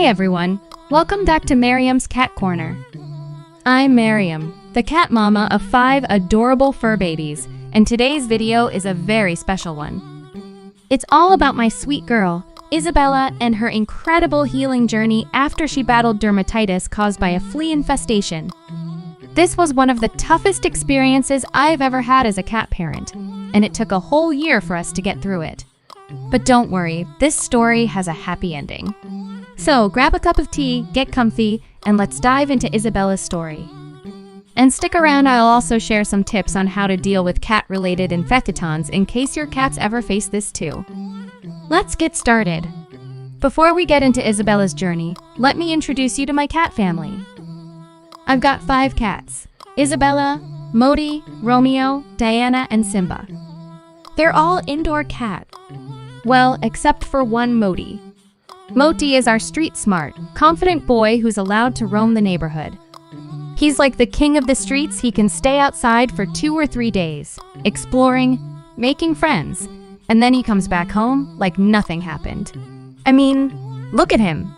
Hi everyone, welcome back to Miriam's Cat Corner. I'm Miriam, the cat mama of 5 adorable fur babies, and today's video is a very special one. It's all about my sweet girl, Isabella, and her incredible healing journey after she battled dermatitis caused by a flea infestation. This was one of the toughest experiences I've ever had as a cat parent, and it took a whole year for us to get through it. But don't worry, this story has a happy ending. So grab a cup of tea, get comfy, and let's dive into Isabella's story. And stick around, I'll also share some tips on how to deal with cat-related infectitons in case your cats ever face this too. Let's get started. Before we get into Isabella's journey, let me introduce you to my cat family. I've got 5 cats: Isabella, Modi, Romeo, Diana, and Simba. They're all indoor cat. Well, except for one Modi. Moti is our street-smart, confident boy who's allowed to roam the neighborhood. He's like the king of the streets. He can stay outside for 2 or 3 days, exploring, making friends, and then he comes back home like nothing happened. I mean, look at him.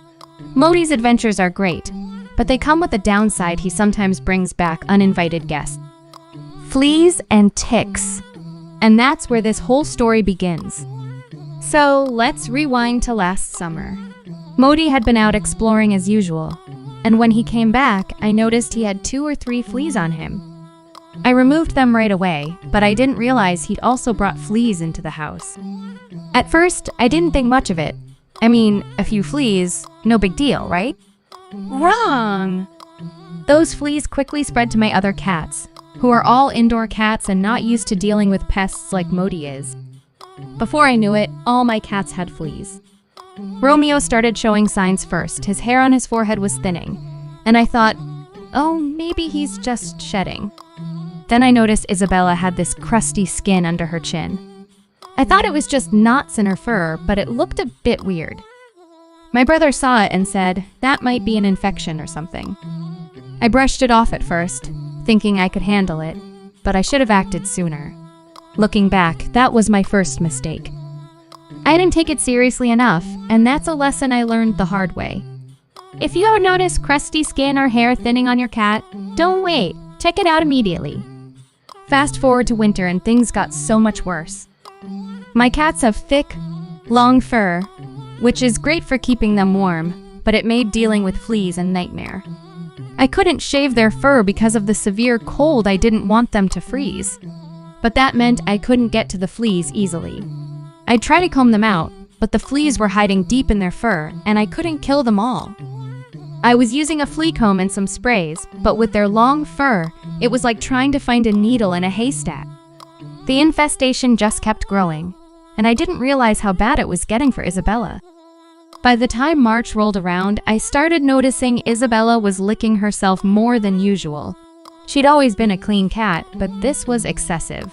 Modi's adventures are great, but they come with a downside. He sometimes brings back uninvited guests. Fleas and ticks. And that's where this whole story begins. So let's rewind to last summer. Modi had been out exploring as usual, and when he came back, I noticed he had 2 or 3 fleas on him. I removed them right away, but I didn't realize he'd also brought fleas into the house. At first, I didn't think much of it. I mean, a few fleas, no big deal, right? Wrong! Those fleas quickly spread to my other cats, who are all indoor cats and not used to dealing with pests like Modi is. Before I knew it, all my cats had fleas. Romeo started showing signs first. His hair on his forehead was thinning, and I thought, oh, maybe he's just shedding. Then I noticed Isabella had this crusty skin under her chin. I thought it was just knots in her fur, but it looked a bit weird. My brother saw it and said, that might be an infection or something. I brushed it off at first, thinking I could handle it, but I should have acted sooner. Looking back, that was my first mistake. I didn't take it seriously enough, and that's a lesson I learned the hard way. If you notice crusty skin or hair thinning on your cat, don't wait, check it out immediately. Fast forward to winter and things got so much worse. My cats have thick, long fur, which is great for keeping them warm, but it made dealing with fleas a nightmare. I couldn't shave their fur because of the severe cold. I didn't want them to freeze. But that meant I couldn't get to the fleas easily. I'd try to comb them out, but the fleas were hiding deep in their fur, and I couldn't kill them all. I was using a flea comb and some sprays, but with their long fur, it was like trying to find a needle in a haystack. The infestation just kept growing, and I didn't realize how bad it was getting for Isabella. By the time March rolled around, I started noticing Isabella was licking herself more than usual. She'd always been a clean cat, but this was excessive.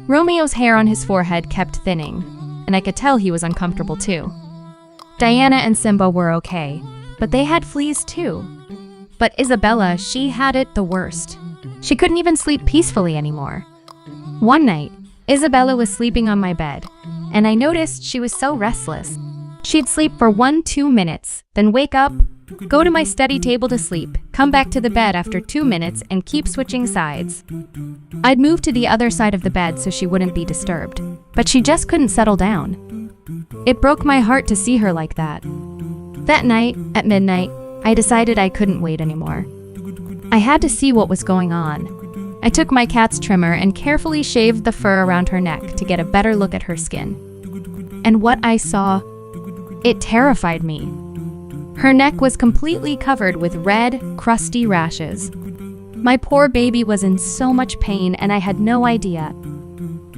Romeo's hair on his forehead kept thinning, and I could tell he was uncomfortable too. Diana and Simba were okay, but they had fleas too. But Isabella, she had it the worst. She couldn't even sleep peacefully anymore. One night, Isabella was sleeping on my bed, and I noticed she was so restless. She'd sleep for 1-2 minutes, then wake up, go to my study table to sleep, come back to the bed after 2 minutes, and keep switching sides. I'd move to the other side of the bed so she wouldn't be disturbed, but she just couldn't settle down. It broke my heart to see her like that. That night, at midnight, I decided I couldn't wait anymore. I had to see what was going on. I took my cat's trimmer and carefully shaved the fur around her neck to get a better look at her skin. And what I saw, it terrified me. Her neck was completely covered with red, crusty rashes. My poor baby was in so much pain, and I had no idea.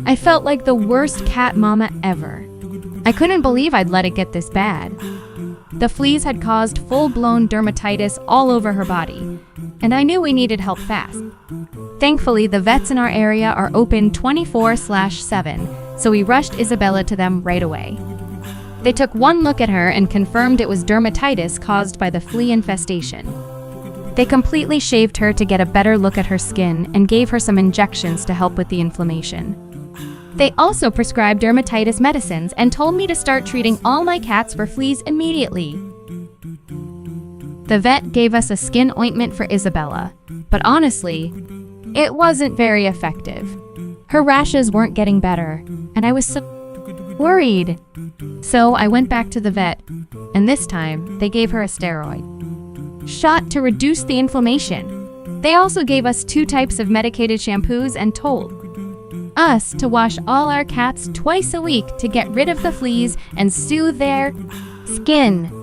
I felt like the worst cat mama ever. I couldn't believe I'd let it get this bad. The fleas had caused full-blown dermatitis all over her body, and I knew we needed help fast. Thankfully, the vets in our area are open 24/7, so we rushed Isabella to them right away. They took one look at her and confirmed it was dermatitis caused by the flea infestation. They completely shaved her to get a better look at her skin and gave her some injections to help with the inflammation. They also prescribed dermatitis medicines and told me to start treating all my cats for fleas immediately. The vet gave us a skin ointment for Isabella, but honestly, it wasn't very effective. Her rashes weren't getting better, and I was so worried. So I went back to the vet, and this time they gave her a steroid shot to reduce the inflammation. They also gave us 2 types of medicated shampoos and told us to wash all our cats twice a week to get rid of the fleas and soothe their skin.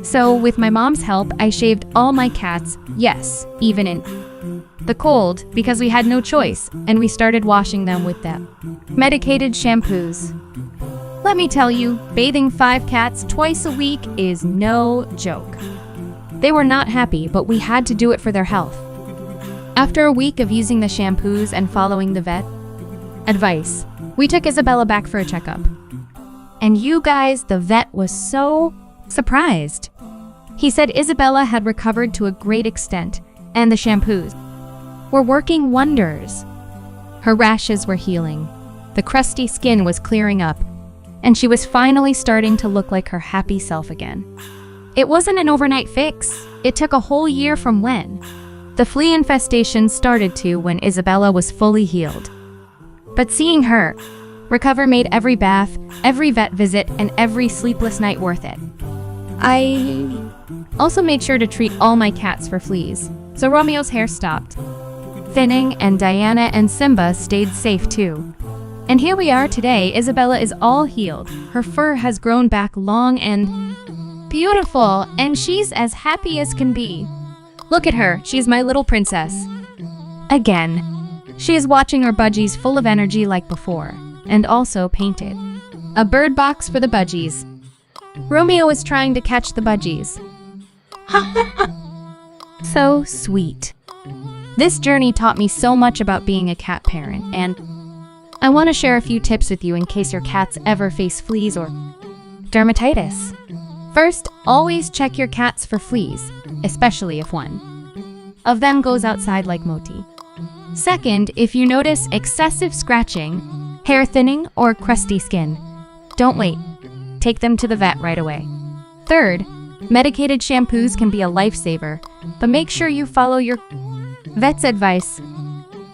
So with my mom's help, I shaved all my cats, yes, even in the cold, because we had no choice, and we started washing them with the medicated shampoos. Let me tell you, bathing 5 cats twice a week is no joke. They were not happy, but we had to do it for their health. After a week of using the shampoos and following the vet advice, we took Isabella back for a checkup. And you guys, the vet was so surprised. He said Isabella had recovered to a great extent, and the shampoos were working wonders. Her rashes were healing, the crusty skin was clearing up, and she was finally starting to look like her happy self again. It wasn't an overnight fix. It took a whole year from when the flea infestation started to when Isabella was fully healed. But seeing her recover made every bath, every vet visit, and every sleepless night worth it. I also made sure to treat all my cats for fleas, so Romeo's hair stopped thinning, and Diana and Simba stayed safe too. And here we are today. Isabella is all healed. Her fur has grown back long and beautiful, and she's as happy as can be. Look at her, she's my little princess. Again, she is watching her budgies full of energy like before, and also painted a bird box for the budgies. Romeo is trying to catch the budgies. So sweet. This journey taught me so much about being a cat parent, and I want to share a few tips with you in case your cats ever face fleas or dermatitis. First, always check your cats for fleas, especially if one of them goes outside like Moti. Second, if you notice excessive scratching, hair thinning, or crusty skin, don't wait. Take them to the vet right away. Third, medicated shampoos can be a lifesaver, but make sure you follow your vet's advice.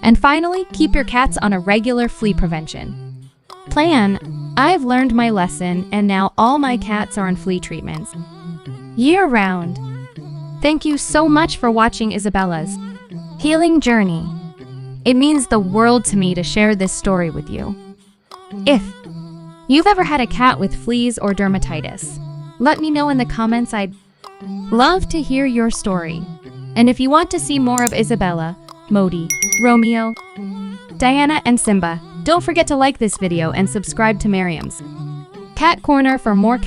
And finally, keep your cats on a regular flea prevention plan. I've learned my lesson, and now all my cats are on flea treatments year-round. Thank you so much for watching Isabella's healing journey. It means the world to me to share this story with you. If you've ever had a cat with fleas or dermatitis, let me know in the comments. I'd love to hear your story. And if you want to see more of Isabella, Moti, Romeo, Diana, and Simba, don't forget to like this video and subscribe to Mariam's Cat Corner for more